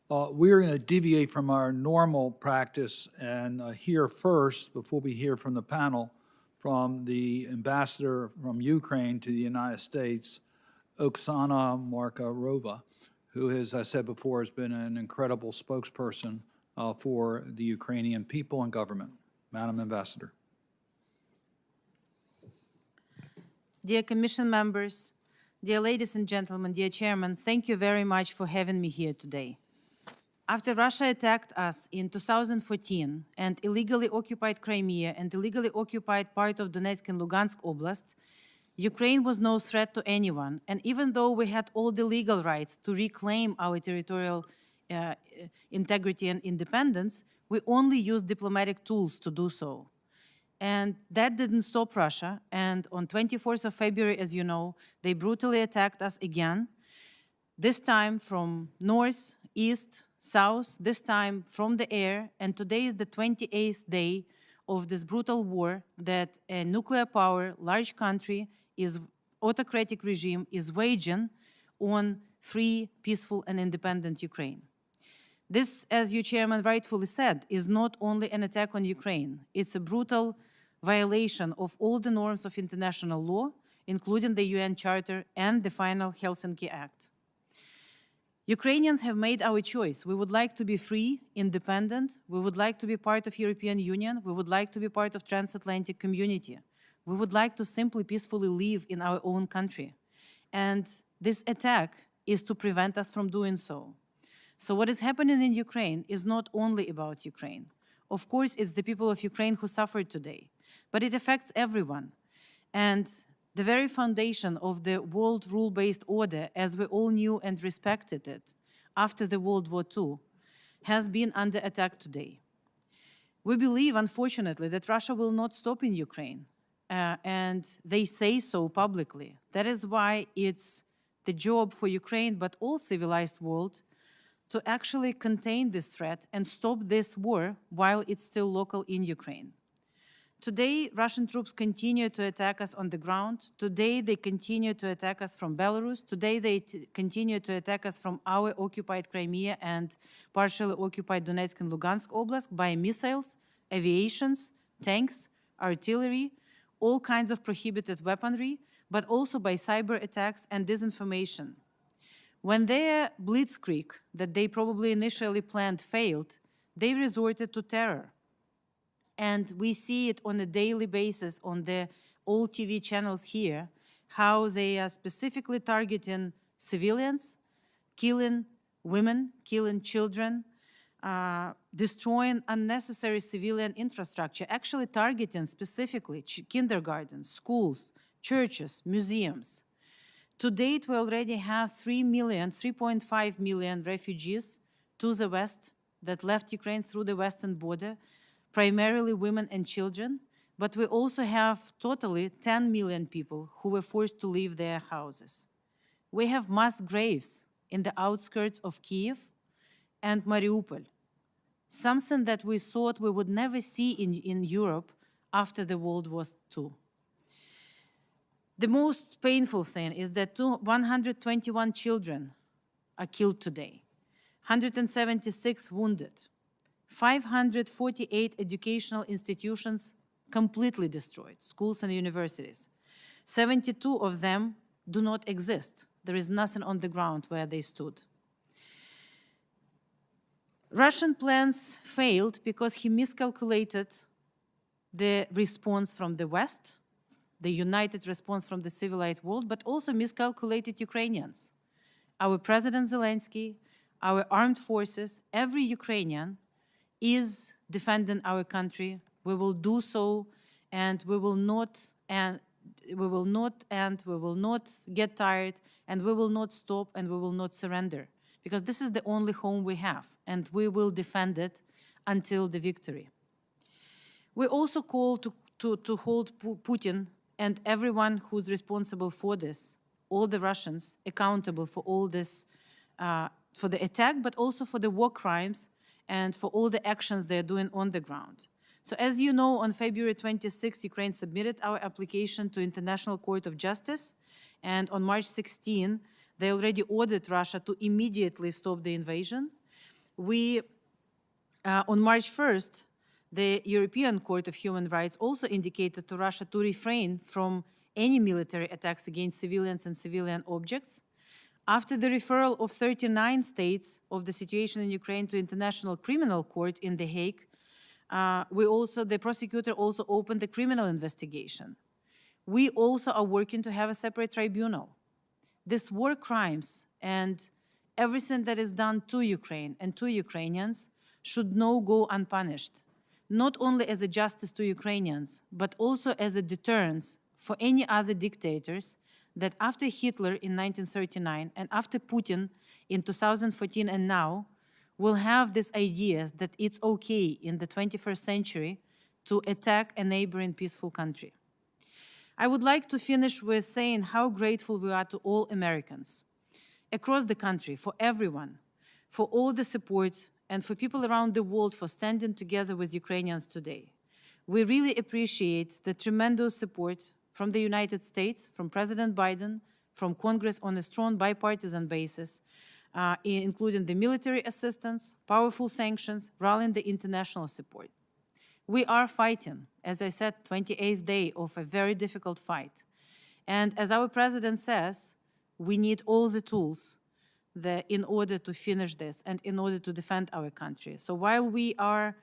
We're going to deviate from our normal practice and hear first, before we hear from the panel, from the ambassador from Ukraine to the United States, Oksana Markarova, who, as I said before, has been an incredible spokesperson for the Ukrainian people and government. Madam Ambassador. Dear Commission members, dear ladies and gentlemen, dear Chairman, thank you very much for having me here today. After Russia attacked us in 2014 and illegally occupied Crimea and illegally occupied part of Donetsk and Lugansk Oblast, Ukraine was no threat to anyone. And even though we had all the legal rights to reclaim our territorial integrity and independence, we only used diplomatic tools to do so. And that didn't stop Russia. And on 24th of February, as you know, they brutally attacked us again, this time from north, east, south, this time from the air, and today is the 28th day of this brutal war that a nuclear power, large country, autocratic regime is waging on free, peaceful, and independent Ukraine. This, as your chairman rightfully said, is not only an attack on Ukraine, it's a brutal violation of all the norms of international law, including the UN Charter and the final Helsinki Act. Ukrainians have made our choice. We would like to be free, independent. We would like to be part of European Union. We would like to be part of transatlantic community. We would like to simply peacefully live in our own country. And this attack is to prevent us from doing so. So what is happening in Ukraine is not only about Ukraine. Of course, it's the people of Ukraine who suffered today, but it affects everyone. And the very foundation of the world rule-based order, as we all knew and respected it after the World War II, has been under attack today. We believe, unfortunately, that Russia will not stop in Ukraine, and they say so publicly. That is why it's the job for Ukraine, but all civilized world, to actually contain this threat and stop this war while it's still local in Ukraine. Today, Russian troops continue to attack us on the ground. Today, they continue to attack us from Belarus. Today, they continue to attack us from our occupied Crimea and partially occupied Donetsk and Lugansk Oblast by missiles, aviations, tanks, artillery, all kinds of prohibited weaponry, but also by cyber attacks and disinformation. When their blitzkrieg that they probably initially planned failed, they resorted to terror. And we see it on a daily basis on the all TV channels here, how they are specifically targeting civilians, killing women, killing children, destroying unnecessary civilian infrastructure, actually targeting specifically kindergartens, schools, churches, museums. To date, we already have 3.5 million refugees to the west that left Ukraine through the western border, primarily women and children, but we also have totally 10 million people who were forced to leave their houses. We have mass graves in the outskirts of Kyiv and Mariupol, something that we thought we would never see in Europe after the World War II. The most painful thing is that 121 children are killed today, 176 wounded, 548 educational institutions completely destroyed, schools and universities. 72 of them do not exist. There is nothing on the ground where they stood. Russian plans failed because he miscalculated the response from the West, the united response from the civilized world, but also miscalculated Ukrainians. Our President Zelensky, our armed forces, every Ukrainian is defending our country. We will do so, and we will not get tired, and we will not stop, and we will not surrender, because this is the only home we have, and we will defend it until the victory. We also call to hold Putin and everyone who's responsible for this, all the Russians, accountable for all this, for the attack, but also for the war crimes and for all the actions they're doing on the ground. So as you know, on February 26, Ukraine submitted our application to International Court of Justice, and on March 16, they already ordered Russia to immediately stop the invasion. On March 1st, the European Court of Human Rights also indicated to Russia to refrain from any military attacks against civilians and civilian objects. After the referral of 39 states of the situation in Ukraine to International Criminal Court in The Hague, the prosecutor also opened a criminal investigation. We also are working to have a separate tribunal. These war crimes and everything that is done to Ukraine and to Ukrainians should not go unpunished, not only as a justice to Ukrainians, but also as a deterrence for any other dictators that after Hitler in 1939 and after Putin in 2014 and now will have these ideas that it's okay in the 21st century to attack a neighboring peaceful country. I would like to finish with saying how grateful we are to all Americans across the country, for everyone, for all the support, and for people around the world for standing together with Ukrainians today. We really appreciate the tremendous support from the United States, from President Biden, from Congress on a strong bipartisan basis, including the military assistance, powerful sanctions, rallying the international support. We are fighting, as I said, 28th day of a very difficult fight. And as our president says, we need all the tools in order to finish this and in order to defend our country. So while we are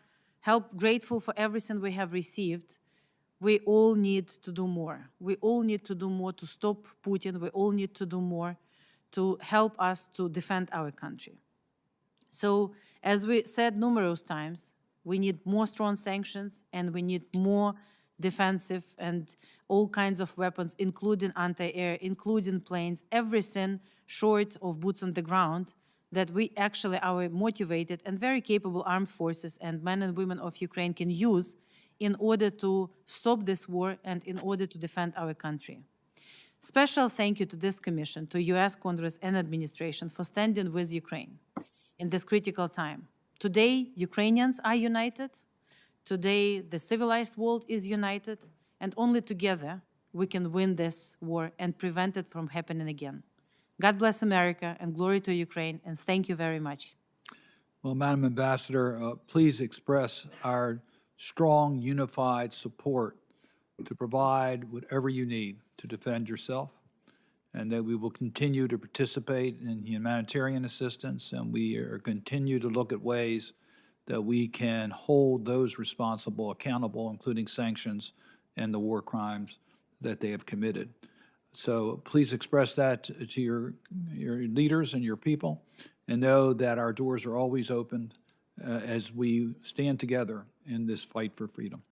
grateful for everything we have received, we all need to do more. We all need to do more to stop Putin. We all need to do more to help us to defend our country. So as we said numerous times, we need more strong sanctions and we need more defensive and all kinds of weapons, including anti-air, including planes, everything short of boots on the ground that we actually our motivated and very capable armed forces and men and women of Ukraine can use in order to stop this war and in order to defend our country. Special thank you to this Commission, to US Congress and administration for standing with Ukraine in this critical time. Today, Ukrainians are united. Today, the civilized world is united, and only together we can win this war and prevent it from happening again. God bless America and glory to Ukraine, and thank you very much. Well, Madam Ambassador, please express our strong, unified support to provide whatever you need to defend yourself, and that we will continue to participate in humanitarian assistance, and we continue to look at ways that we can hold those responsible accountable, including sanctions and the war crimes that they have committed. So please express that to your leaders and your people, and know that our doors are always open as we stand together in this fight for freedom.